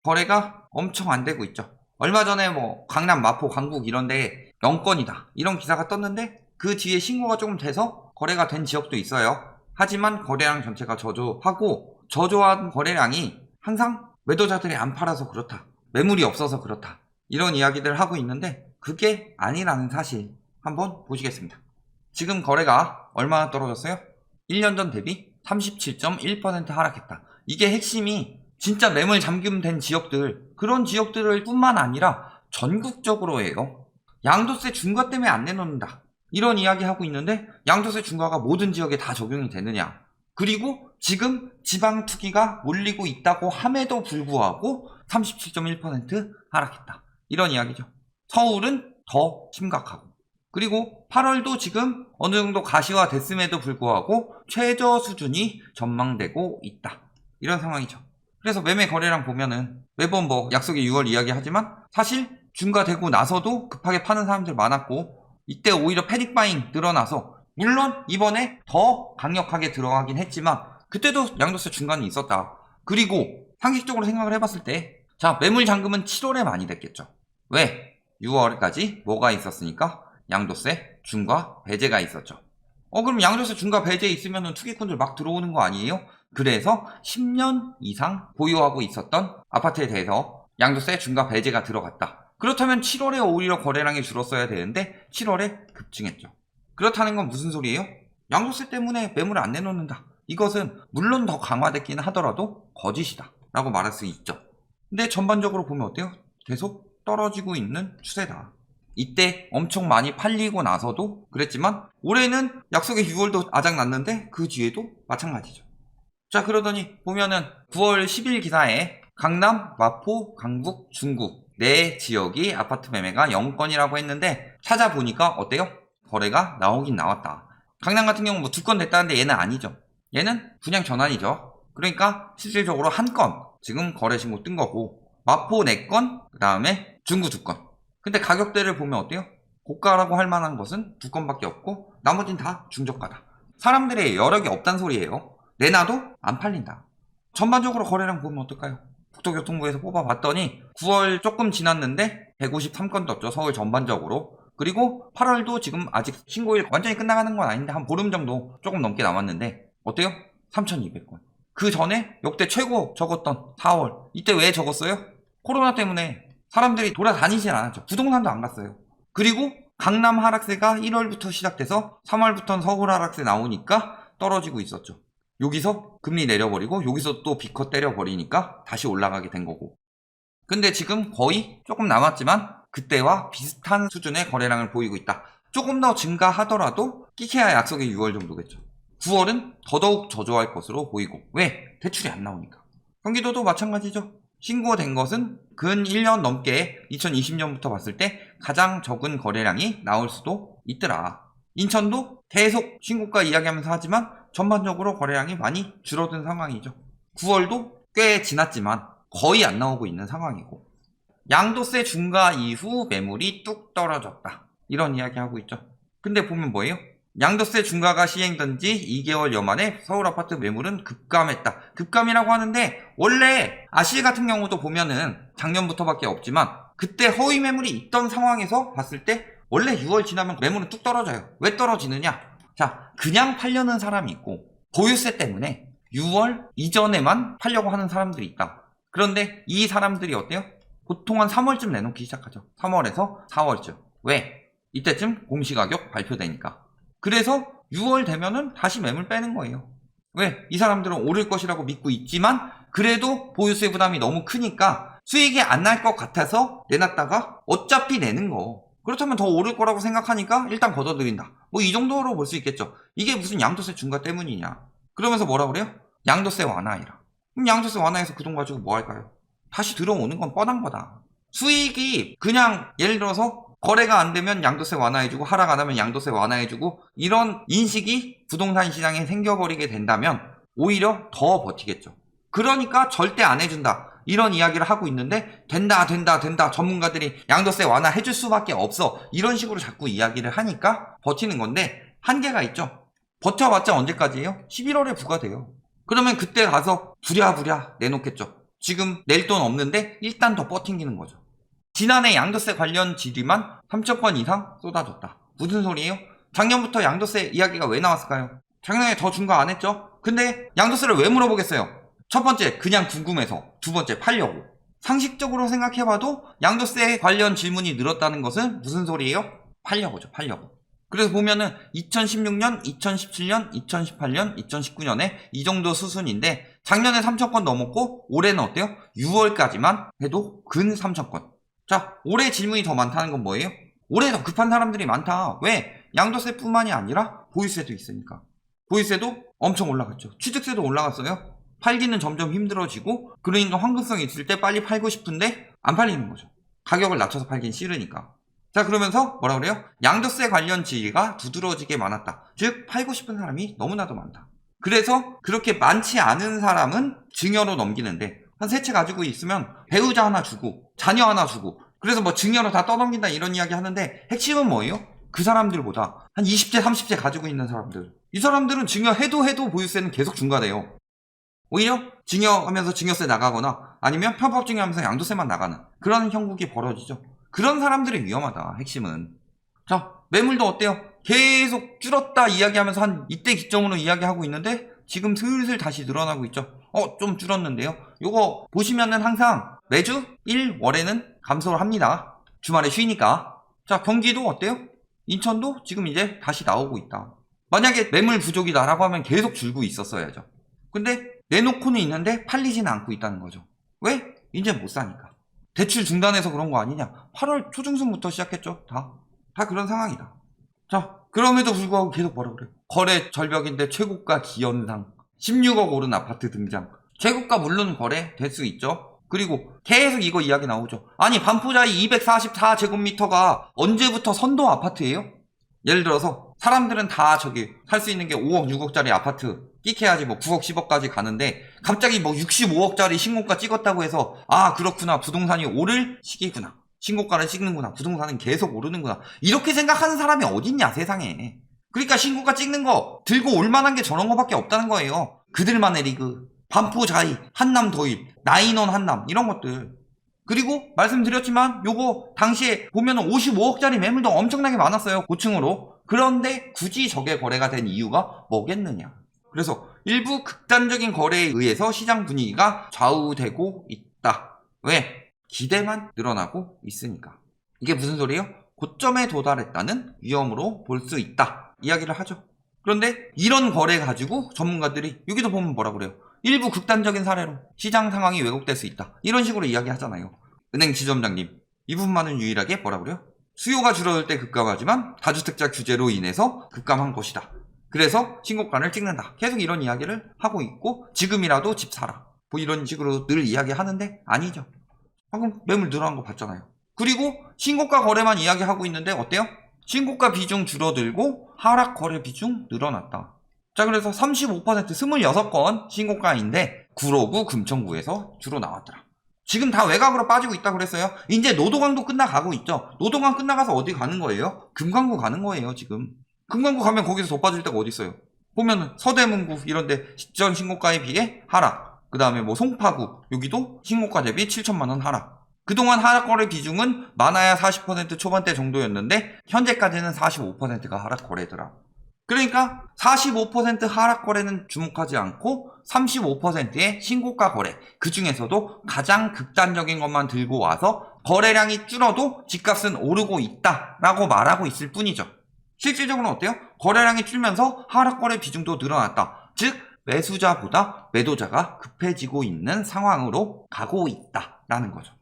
거래가 엄청 안 되고 있죠. 얼마 전에 뭐 강남, 마포, 강북 이런데 영건이다 이런 기사가 떴는데 그 뒤에 신고가 조금 돼서 거래가 된 지역도 있어요. 하지만 거래량 전체가 저조하고 저조한 거래량이 항상 매도자들이 안 팔아서 그렇다, 매물이 없어서 그렇다, 이런 이야기들을 하고 있는데 그게 아니라는 사실 한번 보시겠습니다. 지금 거래가 얼마나 떨어졌어요? 1년 전 대비 37.1% 하락했다. 이게 핵심이 진짜 매물 잠금된 지역들, 그런 지역들을 뿐만 아니라 전국적으로예요. 양도세 중과 때문에 안 내놓는다, 이런 이야기 하고 있는데 양도세 중과가 모든 지역에 다 적용이 되느냐. 그리고 지금 지방 투기가 몰리고 있다고 함에도 불구하고 37.1% 하락했다, 이런 이야기죠. 서울은 더 심각하고, 그리고 8월도 지금 어느 정도 가시화 됐음에도 불구하고 최저 수준이 전망되고 있다, 이런 상황이죠. 그래서 매매 거래량 보면은 매번 뭐 약속의 6월 이야기 하지만 사실 중과되고 나서도 급하게 파는 사람들 많았고, 이때 오히려 패닉바잉 늘어나서 물론 이번에 더 강력하게 들어가긴 했지만 그때도 양도세 중과는 있었다. 그리고 상식적으로 생각을 해봤을 때 자, 매물 잠금은 7월에 많이 됐겠죠. 왜? 6월까지 뭐가 있었으니까 양도세 중과 배제가 있었죠. 그럼 양도세 중과 배제 있으면 투기꾼들 막 들어오는 거 아니에요? 그래서 10년 이상 보유하고 있었던 아파트에 대해서 양도세 중과 배제가 들어갔다. 그렇다면 7월에 오히려 거래량이 줄었어야 되는데 7월에 급증했죠. 그렇다는 건 무슨 소리예요? 양도세 때문에 매물을 안 내놓는다. 이것은 물론 더 강화됐긴 하더라도 거짓이다 라고 말할 수 있죠. 근데 전반적으로 보면 어때요? 계속 떨어지고 있는 추세다. 이때 엄청 많이 팔리고 나서도 그랬지만 올해는 약속의 6월도 아작났는데 그 뒤에도 마찬가지죠. 자, 그러더니 보면은 9월 10일 기사에 강남, 마포, 강북, 중구 네 지역이 아파트 매매가 0건이라고 했는데 찾아보니까 어때요? 거래가 나오긴 나왔다. 강남 같은 경우는 뭐 2건 됐다는데 얘는 아니죠. 얘는 분양 전환이죠. 그러니까 실질적으로 한 건 지금 거래 신고 뜬 거고, 마포 4건, 그 다음에 중구 2건. 근데 가격대를 보면 어때요? 고가라고 할 만한 것은 2건밖에 없고 나머진 다 중저가다. 사람들의 여력이 없단 소리예요. 내놔도 안 팔린다. 전반적으로 거래량 보면 어떨까요? 국토교통부에서 뽑아봤더니 9월 조금 지났는데 153건 떴죠. 서울 전반적으로. 그리고 8월도 지금 아직 신고일 완전히 끝나가는 건 아닌데 한 보름 정도 조금 넘게 남았는데 어때요? 3,200건. 그 전에 역대 최고 적었던 4월. 이때 왜 적었어요? 코로나 때문에 사람들이 돌아다니진 않았죠. 부동산도 안 갔어요. 그리고 강남 하락세가 1월부터 시작돼서 3월부터는 서울 하락세 나오니까 떨어지고 있었죠. 여기서 금리 내려버리고 여기서 또 B컷 때려버리니까 다시 올라가게 된 거고. 근데 지금 거의 조금 남았지만 그때와 비슷한 수준의 거래량을 보이고 있다. 조금 더 증가하더라도 끼케야 약속의 6월 정도겠죠. 9월은 더더욱 저조할 것으로 보이고. 왜? 대출이 안 나오니까. 경기도도 마찬가지죠. 신고된 것은 근 1년 넘게 2020년부터 봤을 때 가장 적은 거래량이 나올 수도 있더라. 인천도 계속 신고가 이야기하면서 하지만 전반적으로 거래량이 많이 줄어든 상황이죠. 9월도 꽤 지났지만 거의 안 나오고 있는 상황이고, 양도세 중과 이후 매물이 뚝 떨어졌다, 이런 이야기 하고 있죠. 근데 보면 뭐예요? 양도세 중과가 시행된 지 2개월여 만에 서울 아파트 매물은 급감했다. 급감이라고 하는데 원래 아실 같은 경우도 보면은 작년부터밖에 없지만 그때 허위 매물이 있던 상황에서 봤을 때 원래 6월 지나면 매물은 뚝 떨어져요. 왜 떨어지느냐? 자, 그냥 팔려는 사람이 있고 보유세 때문에 6월 이전에만 팔려고 하는 사람들이 있다. 그런데 이 사람들이 어때요? 보통 한 3월쯤 내놓기 시작하죠. 3월에서 4월쯤. 왜? 이때쯤 공시가격 발표되니까. 그래서 6월 되면은 다시 매물 빼는 거예요. 왜? 이 사람들은 오를 것이라고 믿고 있지만 그래도 보유세 부담이 너무 크니까 수익이 안 날 것 같아서 내놨다가 어차피 내는 거. 그렇다면 더 오를 거라고 생각하니까 일단 걷어들인다. 뭐 이 정도로 볼 수 있겠죠. 이게 무슨 양도세 중과 때문이냐. 그러면서 뭐라 그래요? 양도세 완화해라. 그럼 양도세 완화해서 그 돈 가지고 뭐 할까요? 다시 들어오는 건 뻔한 거다. 수익이 그냥 예를 들어서 거래가 안 되면 양도세 완화해주고 하락 안 하면 양도세 완화해주고 이런 인식이 부동산 시장에 생겨버리게 된다면 오히려 더 버티겠죠. 그러니까 절대 안 해준다, 이런 이야기를 하고 있는데 된다 전문가들이 양도세 완화해줄 수밖에 없어, 이런 식으로 자꾸 이야기를 하니까 버티는 건데 한계가 있죠. 버텨봤자 언제까지예요? 11월에 부과돼요. 그러면 그때 가서 부랴부랴 내놓겠죠. 지금 낼 돈 없는데 일단 더 버팅기는 거죠. 지난해 양도세 관련 질의만 3천 건 이상 쏟아졌다. 무슨 소리예요? 작년부터 양도세 이야기가 왜 나왔을까요? 작년에 더 준 거 안 했죠? 근데 양도세를 왜 물어보겠어요? 첫 번째, 그냥 궁금해서. 두 번째, 팔려고. 상식적으로 생각해봐도 양도세 관련 질문이 늘었다는 것은 무슨 소리예요? 팔려고죠, 팔려고. 그래서 보면은 2016년, 2017년, 2018년, 2019년에 이 정도 수순인데 작년에 3천 건 넘었고 올해는 어때요? 6월까지만 해도 근 3천 건. 자, 올해 질문이 더 많다는 건 뭐예요? 올해 더 급한 사람들이 많다. 왜? 양도세뿐만이 아니라 보유세도 있으니까. 보유세도 엄청 올라갔죠. 취득세도 올라갔어요. 팔기는 점점 힘들어지고 그러니까 환급성이 있을 때 빨리 팔고 싶은데 안 팔리는 거죠. 가격을 낮춰서 팔긴 싫으니까. 자, 그러면서 뭐라 그래요? 양도세 관련 질의가 두드러지게 많았다. 즉 팔고 싶은 사람이 너무나도 많다. 그래서 그렇게 많지 않은 사람은 증여로 넘기는데 한 세 채 가지고 있으면 배우자 하나 주고 자녀 하나 주고 그래서 뭐 증여로 다 떠넘긴다 이런 이야기 하는데 핵심은 뭐예요? 그 사람들보다 한 20재 30재 가지고 있는 사람들, 이 사람들은 증여해도 보유세는 계속 중과돼요. 오히려 증여하면서 증여세 나가거나 아니면 편법 증여하면서 양도세만 나가는 그런 형국이 벌어지죠. 그런 사람들이 위험하다. 핵심은. 자, 매물도 어때요? 계속 줄었다 이야기하면서 한 이때 기점으로 이야기하고 있는데 지금 슬슬 다시 늘어나고 있죠. 좀 줄었는데요. 요거 보시면은 항상 매주 1월에는 감소를 합니다. 주말에 쉬니까. 자, 경기도 어때요? 인천도 지금 이제 다시 나오고 있다. 만약에 매물 부족이다라고 하면 계속 줄고 있었어야죠. 근데 내놓고는 있는데 팔리지는 않고 있다는 거죠. 왜? 이제 못 사니까. 대출 중단해서 그런 거 아니냐? 8월 초중순부터 시작했죠. 다 그런 상황이다. 자, 그럼에도 불구하고 계속 뭐라 그래요? 거래 절벽인데 최고가 기현상 16억 오른 아파트 등장. 최고가 물론 거래 될 수 있죠. 그리고 계속 이거 이야기 나오죠. 아니 반포자이 244제곱미터가 언제부터 선도 아파트예요? 예를 들어서 사람들은 다 저기 살 수 있는 게 5억 6억짜리 아파트 끼케야지 뭐 9억 10억까지 가는데 갑자기 뭐 65억짜리 신고가 찍었다고 해서 아 그렇구나 부동산이 오를 시기구나, 신고가를 찍는구나, 부동산은 계속 오르는구나 이렇게 생각하는 사람이 어딨냐 세상에. 그러니까 신고가 찍는 거 들고 올 만한 게 저런 거밖에 없다는 거예요. 그들만의 리그, 반포자이, 한남 더입, 나인원 한남 이런 것들. 그리고 말씀드렸지만 요거 당시에 보면은 55억짜리 매물도 엄청나게 많았어요. 고층으로. 그런데 굳이 저게 거래가 된 이유가 뭐겠느냐. 그래서 일부 극단적인 거래에 의해서 시장 분위기가 좌우되고 있다. 왜? 기대만 늘어나고 있으니까. 이게 무슨 소리예요? 고점에 도달했다는 위험으로 볼 수 있다. 이야기를 하죠. 그런데 이런 거래 가지고 전문가들이 여기도 보면 뭐라 그래요? 일부 극단적인 사례로 시장 상황이 왜곡될 수 있다. 이런 식으로 이야기하잖아요. 은행 지점장님, 이 부분만은 유일하게 뭐라 그래요? 수요가 줄어들 때 급감하지만 다주택자 규제로 인해서 급감한 것이다. 그래서 신고가를 찍는다. 계속 이런 이야기를 하고 있고 지금이라도 집 사라. 뭐 이런 식으로 늘 이야기하는데 아니죠. 방금 매물 늘어난 거 봤잖아요. 그리고 신고가 거래만 이야기하고 있는데 어때요? 신고가 비중 줄어들고 하락 거래 비중 늘어났다. 자, 그래서 35% 26건 신고가인데 구로구 금천구에서 주로 나왔더라. 지금 다 외곽으로 빠지고 있다고 그랬어요. 이제 노도강도 끝나가고 있죠. 노도강 끝나가서 어디 가는 거예요? 금강구 가는 거예요 지금. 금강구 가면 거기서 더 빠질 데가 어디 있어요? 보면은 서대문구 이런데 직전 신고가에 비해 하락. 그 다음에 뭐 송파구 여기도 신고가 대비 7천만원 하락. 그동안 하락거래 비중은 많아야 40% 초반대 정도였는데 현재까지는 45%가 하락거래더라. 그러니까 45% 하락거래는 주목하지 않고 35%의 신고가 거래, 그 중에서도 가장 극단적인 것만 들고 와서 거래량이 줄어도 집값은 오르고 있다라고 말하고 있을 뿐이죠. 실질적으로는 어때요? 거래량이 줄면서 하락거래 비중도 늘어났다. 즉 매수자보다 매도자가 급해지고 있는 상황으로 가고 있다라는 거죠.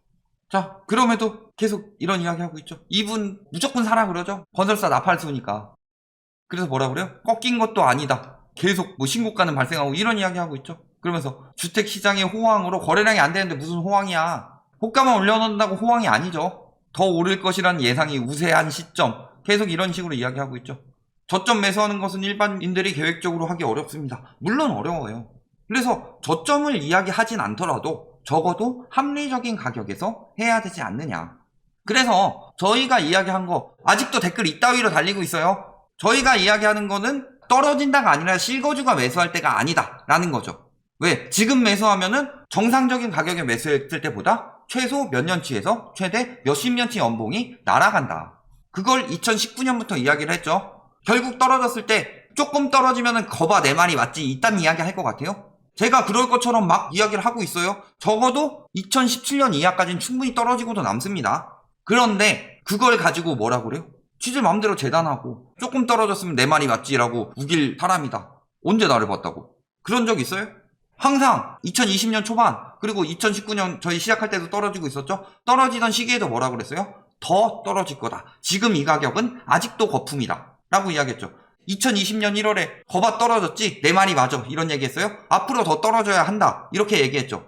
자, 그럼에도 계속 이런 이야기 하고 있죠. 이분 무조건 사라 그러죠. 건설사 나팔수니까. 그래서 뭐라 그래요? 꺾인 것도 아니다. 계속 뭐 신고가는 발생하고 이런 이야기 하고 있죠. 그러면서 주택시장의 호황으로 거래량이 안 되는데 무슨 호황이야. 호가만 올려놓는다고 호황이 아니죠. 더 오를 것이란 예상이 우세한 시점. 계속 이런 식으로 이야기하고 있죠. 저점 매수하는 것은 일반인들이 계획적으로 하기 어렵습니다. 물론 어려워요. 그래서 저점을 이야기하진 않더라도 적어도 합리적인 가격에서 해야 되지 않느냐. 그래서 저희가 이야기한 거 아직도 댓글 이따위로 달리고 있어요. 저희가 이야기하는 거는 떨어진다가 아니라 실거주가 매수할 때가 아니다 라는 거죠. 왜? 지금 매수하면은 정상적인 가격에 매수했을 때보다 최소 몇 년치에서 최대 몇십 년치 연봉이 날아간다. 그걸 2019년부터 이야기를 했죠. 결국 떨어졌을 때 조금 떨어지면은 거봐 내 말이 맞지 이딴 이야기 할 것 같아요? 제가 그럴 것처럼 막 이야기를 하고 있어요. 적어도 2017년 이하까지는 충분히 떨어지고도 남습니다. 그런데 그걸 가지고 뭐라고 그래요? 취질 마음대로 재단하고 조금 떨어졌으면 내 말이 맞지라고 우길 사람이다. 언제 나를 봤다고? 그런 적 있어요? 항상 2020년 초반 그리고 2019년 저희 시작할 때도 떨어지고 있었죠. 떨어지던 시기에도 뭐라 그랬어요? 더 떨어질 거다. 지금 이 가격은 아직도 거품이다 라고 이야기했죠. 2020년 1월에 거봐 떨어졌지? 내 말이 맞아 이런 얘기했어요. 앞으로 더 떨어져야 한다 이렇게 얘기했죠.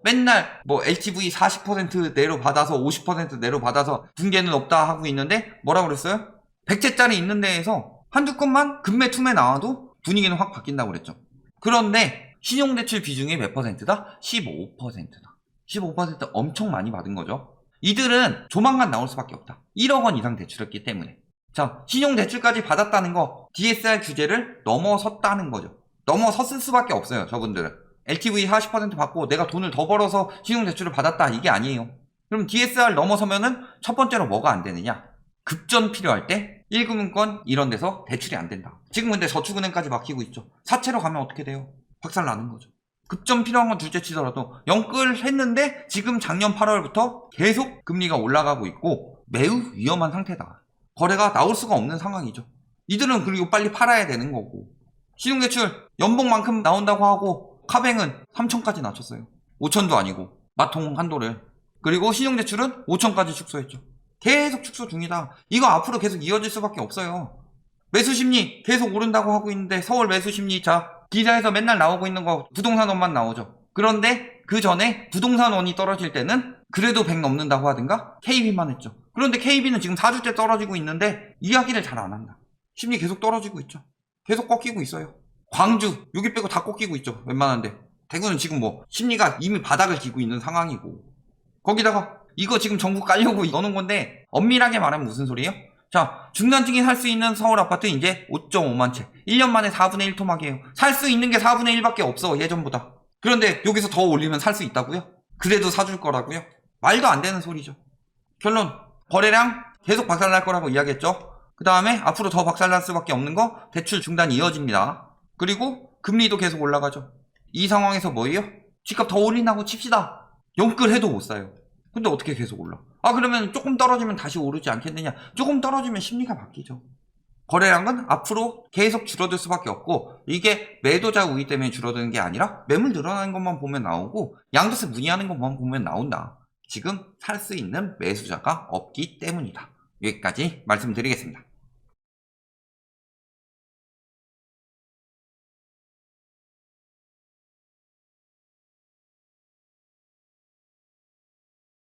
맨날 뭐 LTV 40% 내로 받아서 50% 내로 받아서 붕괴는 없다 하고 있는데 뭐라 그랬어요? 100채짜리 있는 데에서 한두 건만 급매 투매 나와도 분위기는 확 바뀐다고 그랬죠. 그런데 신용대출 비중이 몇 퍼센트다? 15%다. 15% 엄청 많이 받은 거죠. 이들은 조만간 나올 수밖에 없다. 1억 원 이상 대출했기 때문에. 자, 신용대출까지 받았다는 거 DSR 규제를 넘어섰다는 거죠. 넘어섰을 수밖에 없어요. 저분들은. LTV 40% 받고 내가 돈을 더 벌어서 신용대출을 받았다 이게 아니에요. 그럼 DSR 넘어서면은 첫 번째로 뭐가 안 되느냐? 급전 필요할 때 1금융권 이런 데서 대출이 안 된다. 지금 근데 저축은행까지 막히고 있죠. 사채로 가면 어떻게 돼요? 박살 나는 거죠. 급전 필요한 건 둘째 치더라도 영끌 했는데 지금 작년 8월부터 계속 금리가 올라가고 있고 매우 위험한 상태다. 거래가 나올 수가 없는 상황이죠. 이들은 그리고 빨리 팔아야 되는 거고. 신용대출 연봉만큼 나온다고 하고 카뱅은 3천까지 낮췄어요. 5천도 아니고 마통 한도를. 그리고 신용대출은 5천까지 축소했죠. 계속 축소 중이다. 이거 앞으로 계속 이어질 수밖에 없어요. 매수심리 계속 오른다고 하고 있는데 서울 매수심리 자 기사에서 맨날 나오고 있는 거 부동산원만 나오죠. 그런데 그 전에 부동산원이 떨어질 때는 그래도 100 넘는다고 하든가 KB만 했죠. 그런데 KB는 지금 4주째 떨어지고 있는데 이야기를 잘 안 한다. 심리 계속 떨어지고 있죠. 계속 꺾이고 있어요. 광주 여기 빼고 다 꺾이고 있죠. 웬만한데 대구는 지금 뭐 심리가 이미 바닥을 기고 있는 상황이고 거기다가 이거 지금 정부 깔려고 넣는 건데 엄밀하게 말하면 무슨 소리예요? 자, 중산층이 살 수 있는 서울 아파트 이제 5.5만 채 1년 만에 4분의 1 토막이에요. 살 수 있는 게 4분의 1밖에 없어 예전보다. 그런데 여기서 더 올리면 살 수 있다고요? 그래도 사줄 거라고요? 말도 안 되는 소리죠. 결론 거래량 계속 박살날 거라고 이야기했죠. 그 다음에 앞으로 더 박살날 수밖에 없는 거 대출 중단이 이어집니다. 그리고 금리도 계속 올라가죠. 이 상황에서 뭐예요? 집값 더 올린다고 칩시다. 영끌해도 못 사요. 근데 어떻게 계속 올라? 아 그러면 조금 떨어지면 다시 오르지 않겠느냐? 조금 떨어지면 심리가 바뀌죠. 거래량은 앞으로 계속 줄어들 수밖에 없고 이게 매도자 우위 때문에 줄어드는 게 아니라 매물 늘어나는 것만 보면 나오고 양도세 문의하는 것만 보면 나온다. 지금 살 수 있는 매수자가 없기 때문이다. 여기까지 말씀드리겠습니다.